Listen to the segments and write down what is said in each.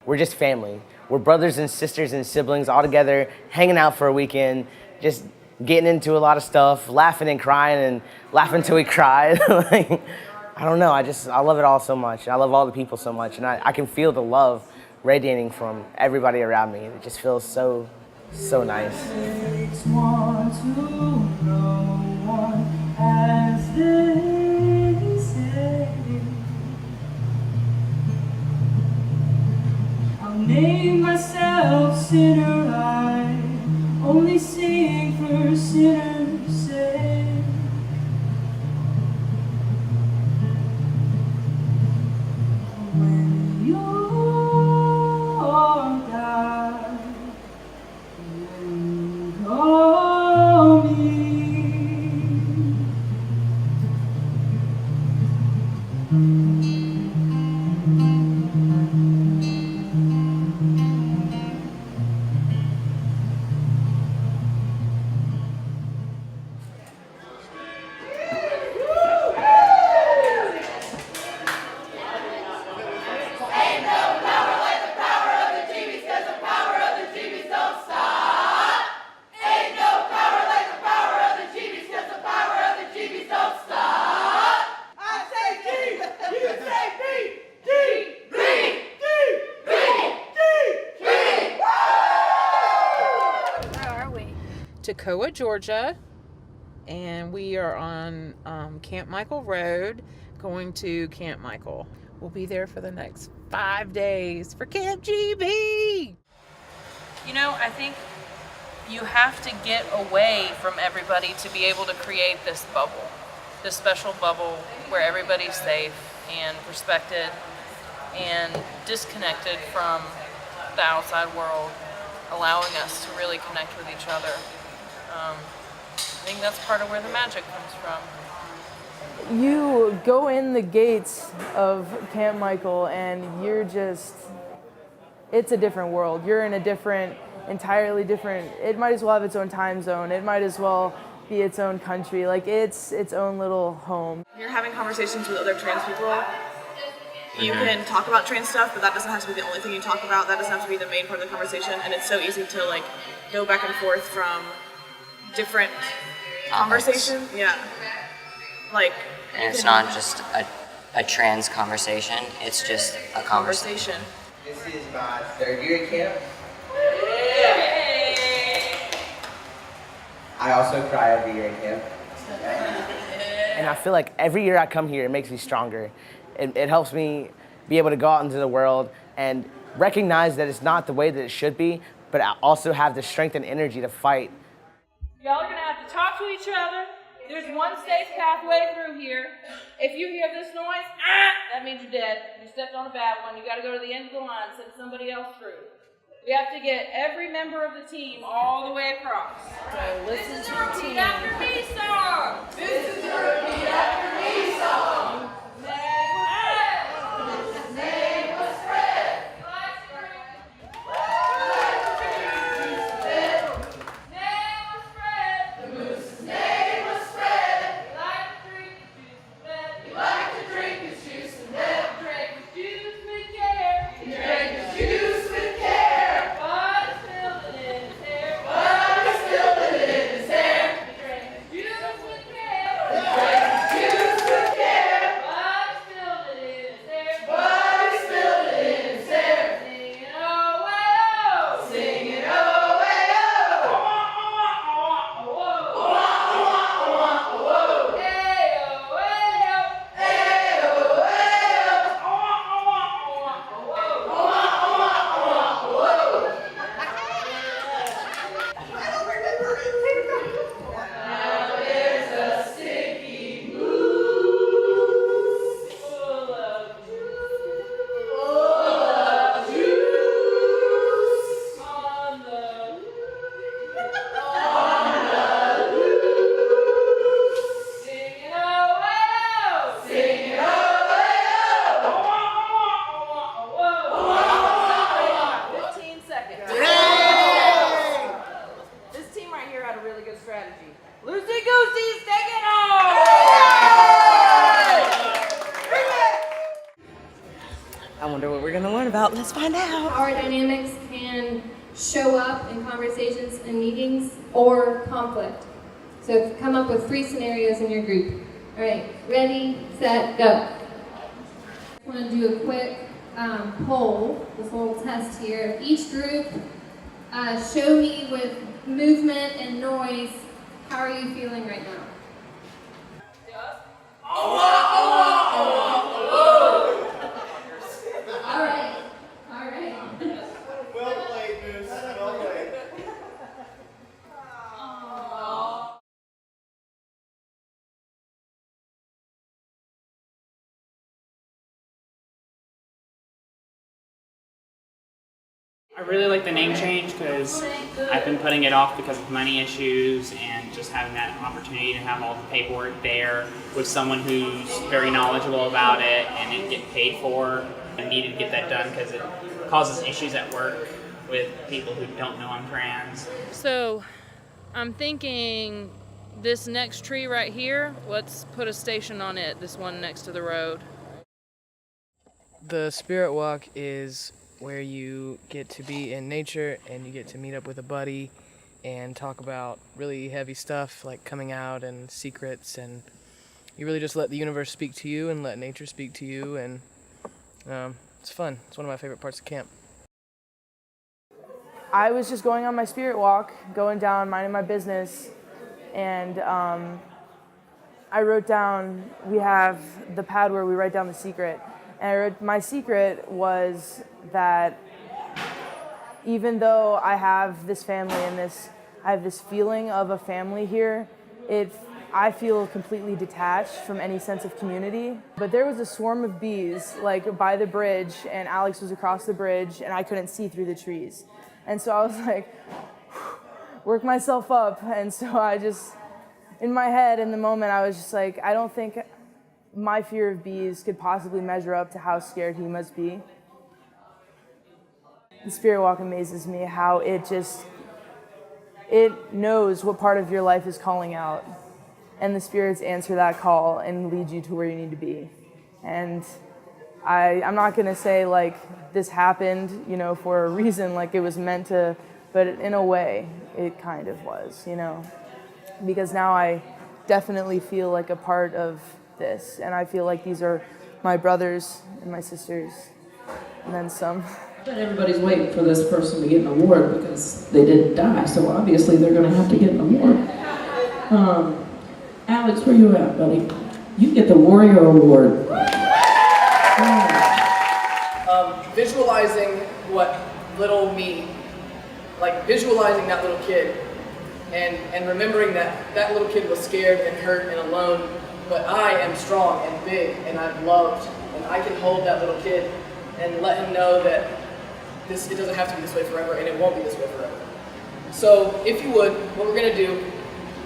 We're just family. We're brothers and sisters and siblings all together, hanging out for a weekend, just getting into a lot of stuff, laughing and crying and laughing till we cry. Like, I don't know, I love it all so much. I love all the people so much, and I can feel the love radiating from everybody around me. It just feels so nice. Name myself sinner, I only sing for sinners' sake. When you're died, you call me. Toccoa, Georgia, and we are on Camp Michael Road going to Camp Michael. We'll be there for the next 5 days for Camp GB. You know, I think you have to get away from everybody to be able to create this bubble, this special bubble where everybody's safe and respected and disconnected from the outside world, allowing us to really connect with each other. I think that's part of where the magic comes from. You go in the gates of Camp Michael and it's a different world. You're in a entirely different, it might as well have its own time zone. It might as well be its own country. Like, it's its own little home. You're having conversations with other trans people. You can talk about trans stuff, but that doesn't have to be the only thing you talk about. That doesn't have to be the main part of the conversation, and it's so easy to like go back and forth from different conversations. Yeah. Like, and it's not just a trans conversation, it's just a conversation. This is my 3rd year at camp. I also cry every year at camp. And I feel like every year I come here, it makes me stronger. It helps me be able to go out into the world and recognize that it's not the way that it should be, but I also have the strength and energy to fight. Y'all are gonna have to talk to each other. There's one safe pathway through here. If you hear this noise, that means you're dead. You stepped on a bad one. You gotta go to the end of the line, send somebody else through. We have to get every member of the team all the way across. So listen to the team. After me song. This is the repeat after me song. Let's find out. Power dynamics can show up in conversations and meetings or conflict. So come up with 3 scenarios in your group. All right, ready, set, go. I want to do a quick poll, this little test here. Each group, show me with movement and noise, how are you feeling right now? All right. Well played, Moose. Well played. I really like the name change because I've been putting it off because of money issues and just having that opportunity to have all the paperwork there with someone who's very knowledgeable about it and it get paid for. I needed to get that done because it causes issues at work with people who don't know I'm trans. So I'm thinking this next tree right here, let's put a station on it, this one next to the road. The spirit walk is where you get to be in nature and you get to meet up with a buddy and talk about really heavy stuff like coming out and secrets, and you really just let the universe speak to you and let nature speak to you, and it's fun. It's one of my favorite parts of camp. I was just going on my spirit walk, going down, minding my business, and I wrote down, we have the pad where we write down the secret, and I wrote, my secret was that even though I have this family and I have this feeling of a family here, I feel completely detached from any sense of community. But there was a swarm of bees like by the bridge, and Alex was across the bridge and I couldn't see through the trees. And so I was like, work myself up. And so I just, in my head in the moment, I was just like, I don't think my fear of bees could possibly measure up to how scared he must be. The spirit walk amazes me how it knows what part of your life is calling out, and the spirits answer that call and lead you to where you need to be. And I'm not gonna say like this happened, for a reason, like it was meant to, but in a way it kind of was, because now I definitely feel like a part of this, and I feel like these are my brothers and my sisters, and then some. But everybody's waiting for this person to get an award because they didn't die, so obviously they're going to have to get an award. Alex, where you at, buddy? You get the Warrior Award. Visualizing what little me, like visualizing that little kid, and remembering that little kid was scared and hurt and alone, but I am strong and big and I'm loved, and I can hold that little kid and let him know that it doesn't have to be this way forever, and it won't be this way forever. So if you would, what we're gonna do,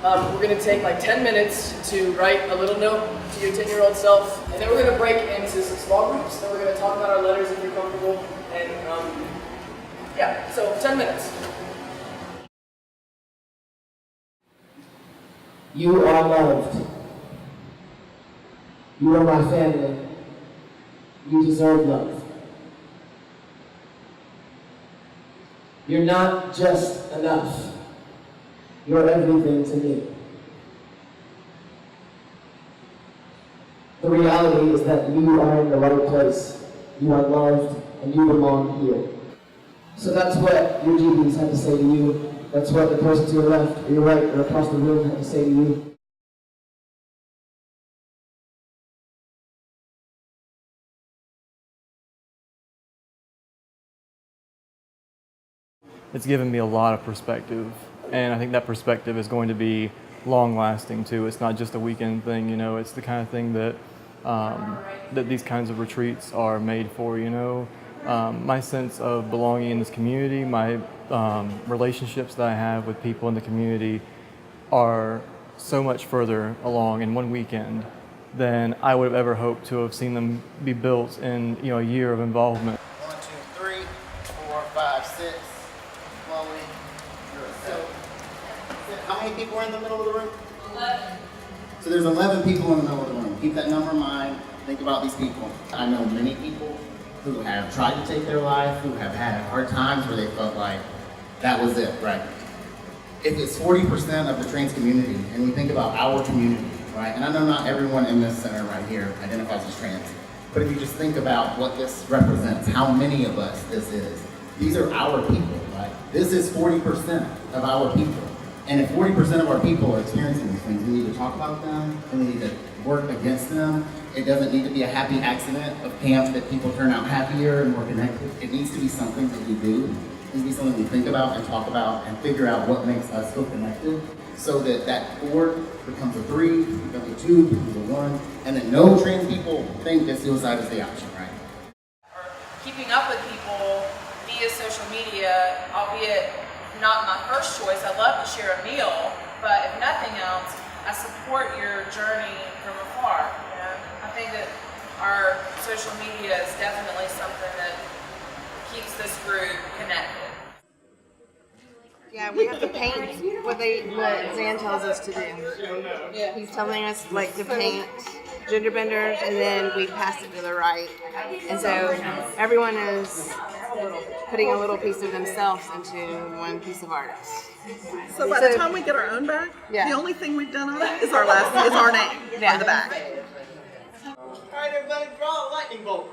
we're gonna take like 10 minutes to write a little note to your 10-year-old self, and then we're gonna break into some small groups, and we're gonna talk about our letters if you're comfortable, and yeah, so 10 minutes. You are loved. You are my family. You deserve love. You're not just enough. You're everything to me. The reality is that you are in the right place. You are loved and you belong here. So that's what your GBs had to say to you. That's what the person to your left, or your right, or across the room had to say to you. It's given me a lot of perspective, and I think that perspective is going to be long-lasting too. It's not just a weekend thing, it's the kind of thing that that these kinds of retreats are made for, My sense of belonging in this community, my relationships that I have with people in the community are so much further along in one weekend than I would have ever hoped to have seen them be built in a year of involvement. 1, 2, 3, 4, 5, 6. Slowly. So, how many people are in the middle of the room? 11. So there's 11 people in the middle of the room. Keep that number in mind. Think about these people. I know many people who have tried to take their life, who have had hard times where they felt like that was it, right? If it's 40% of the trans community, and we think about our community, right? And I know not everyone in this center right here identifies as trans, but if you just think about what this represents, how many of us this is, these are our people, right? This is 40% of our people. And if 40% of our people are experiencing these things, we need to talk about them, and we need to work against them. It doesn't need to be a happy accident of camp that people turn out happier and more connected. It needs to be something that we do. It needs to be something we think about and talk about and figure out what makes us feel connected, so that that 4 becomes a 3, becomes a 2, becomes a 1, and that no trans people think that suicide is the option, right? Keeping up with people via social media, albeit not my first choice. I love to share a meal, but if nothing else, I support your journey from afar. You know? I think that our social media is definitely something that keeps this group connected. Yeah, we have to paint what Zan tells us to do. He's telling us like to paint gender benders, and then we pass it to the right. And so everyone is putting a little piece of themselves into one piece of art. So by the time we get our own back, the only thing we've done on it is our name on the back. All right, everybody, draw a lightning bolt.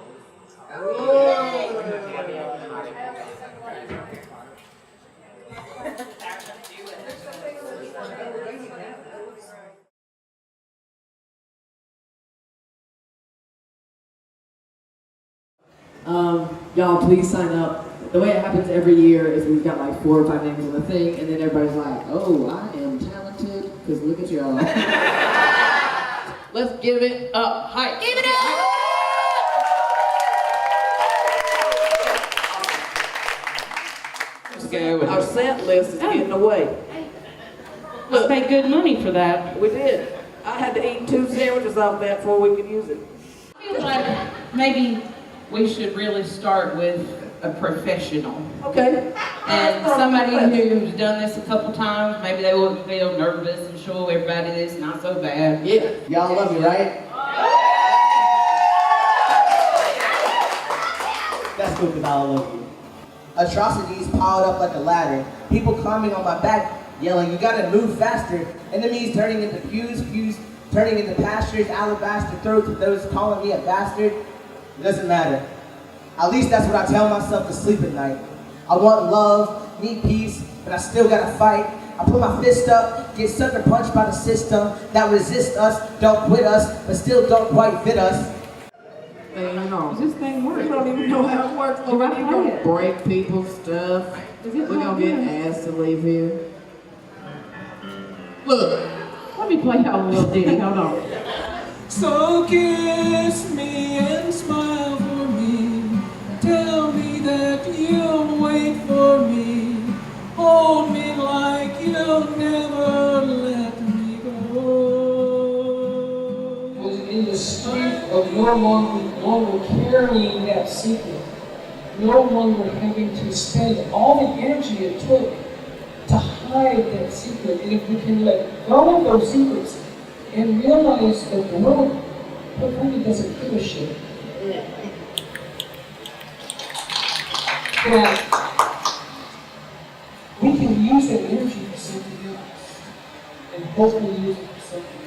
Y'all, please sign up. The way it happens every year is we've got like 4 or 5 names on the thing, and then everybody's like, oh, I am talented, because look at y'all. Let's give it up. Hi. Give it up! Our set list is getting away. I paid good money for that. We did. I had to eat 2 sandwiches off that before we could use it. I feel like maybe we should really start with a professional. Okay. And somebody who's done this a couple times, maybe they wouldn't feel nervous and show everybody this is not so bad. Yeah. Y'all love me, right? That's cool, because I love you. Atrocities piled up like a ladder. People climbing on my back, yelling, you gotta move faster. Enemies turning into pews turning into pastures, alabaster throats of those calling me a bastard. It doesn't matter. At least that's what I tell myself to sleep at night. I want love, need peace, but I still gotta fight. I put my fist up, get sucker punched by the system that resists us, don't quit us, but still don't quite fit us. Does this thing work? We don't even know how it works. We're gonna break people's stuff. We're gonna get asked to leave here. Look. Let me play y'all a little ditty. Hold on. So kiss me and smile for me. Tell me that you'll wait for me. Hold me like you'll never let me go. In the strength of no longer carrying that secret, no longer having to spend all the energy it took to hide that secret. And if we can let go of those secrets and realize that the world really doesn't give a shit. That we can use that energy for something else. And hopefully use it for something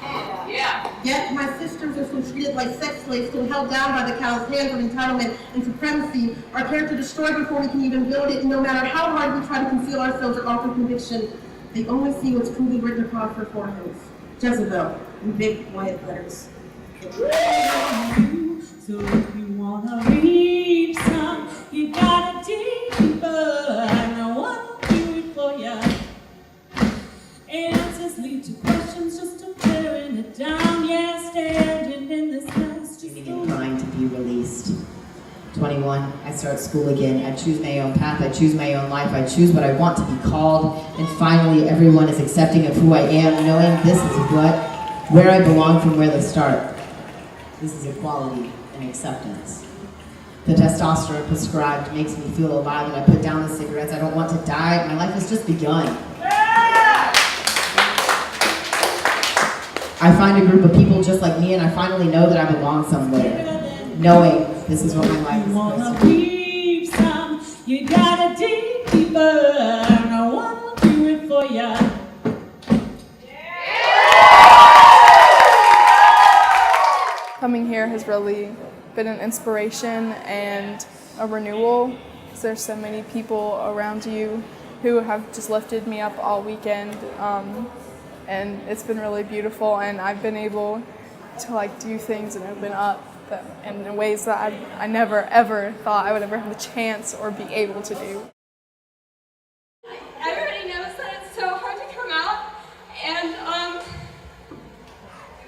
else. Yeah. Yet my sisters are still treated like sex slaves, still held down by the callous hands of entitlement and supremacy. Our character destroyed before we can even build it, and no matter how hard we try to conceal ourselves or offer conviction, they only see what's truly written across their foreheads. Jezebel, in big white letters. So if you wanna read some, you gotta dig deeper. I know I'll do it for ya. Answers lead to questions, just to tearing it down. Yeah, standing in this house. Inclined to be released. 21, I start school again. I choose my own path, I choose my own life, I choose what I want to be called. And finally, everyone is accepting of who I am, knowing this is where I belong from where they start. This is equality and acceptance. The testosterone prescribed makes me feel alive, and I put down the cigarettes. I don't want to die. My life has just begun. I find a group of people just like me, and I finally know that I belong somewhere. Knowing This is what my life is supposed to be. Some, you gotta dig deeper. No one will do it for ya. Coming here has really been an inspiration and a renewal. There's so many people around you who have just lifted me up all weekend, and it's been really beautiful. And I've been able to like do things and open up in ways that I never ever thought I would ever have the chance or be able to do. Everybody knows that it's so hard to come out, and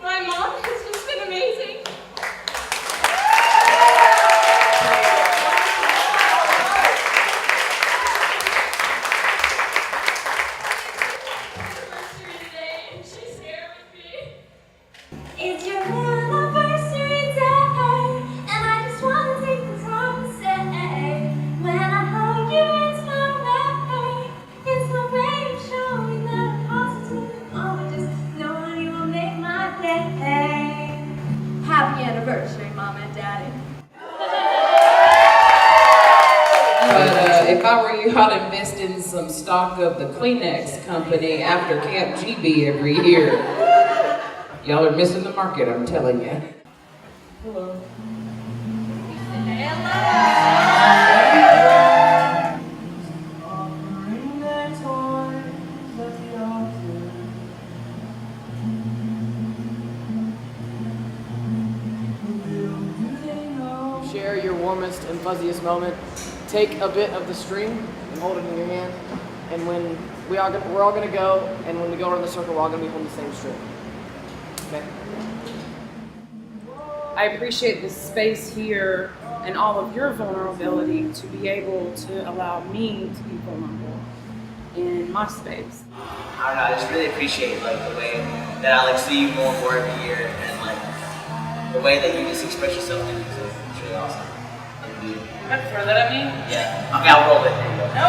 my mom has just been amazing. It's your anniversary day, and I just want to take the time to say, when I hug you, it's my way of showing that I'm positive. Oh, just knowing you will make my day. Happy anniversary, Mom and Daddy. But if I were you, I'd invest in some stock of the Kleenex company after Camp GB every year. Y'all are missing the market, I'm telling you. Hello. Share your warmest and fuzziest moment. Take a bit of the string and hold it in your hand. And when we're all gonna go, and when we go around the circle, we're all gonna be holding the same string. Okay. I appreciate this space here and all of your vulnerability to be able to allow me to be vulnerable in my space. I don't know, I just really appreciate like the way that I like see you more and more every year, and like the way that you just express yourself in music. It's really awesome. Like, you Have to throw that at me? Yeah. Okay, I'll roll it. There you go. No,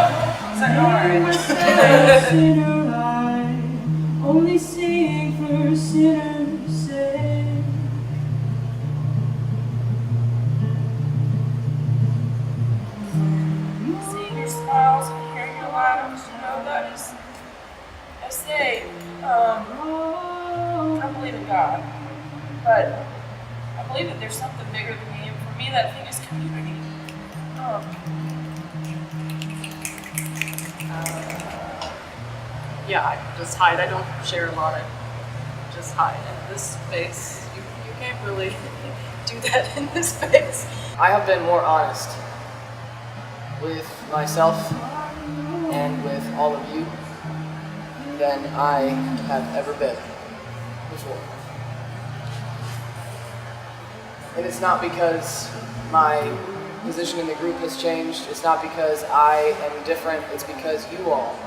it's not alright. Only sing for sinners' sake. Seeing your smiles and hearing your laughs, you know that is, I say, I believe in God, but I believe that there's something bigger than me, and for me that thing is community. Yeah, I just hide. I don't share a lot. I just hide in this space. You can't really do that in this space. I have been more honest with myself and with all of you than I have ever been before. And it's not because my position in the group has changed. It's not because I am different. It's because you all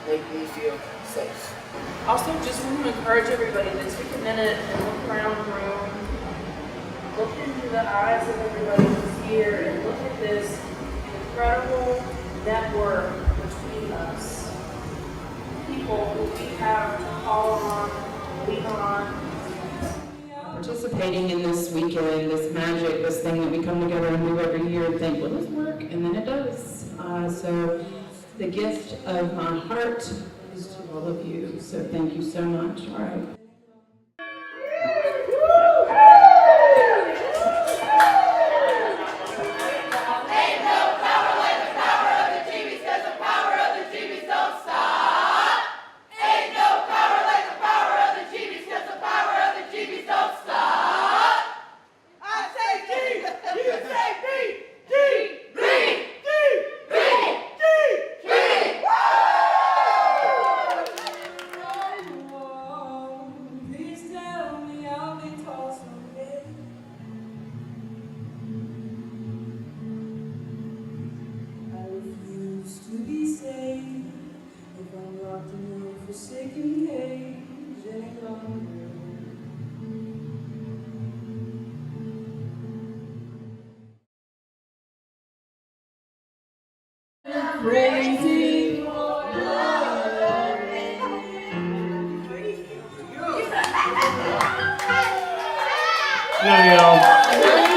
make me feel safe. Also, just want to encourage everybody to take a minute and look around the room, look into the eyes of everybody who's here, and look at this incredible network between us. People who we have to call on, lean on. Participating in this weekend, this magic, this thing that we come together and do every year and think, will this work? And then it does. So the gift of my heart is to all of you. So thank you so much. All right. Crazy. No,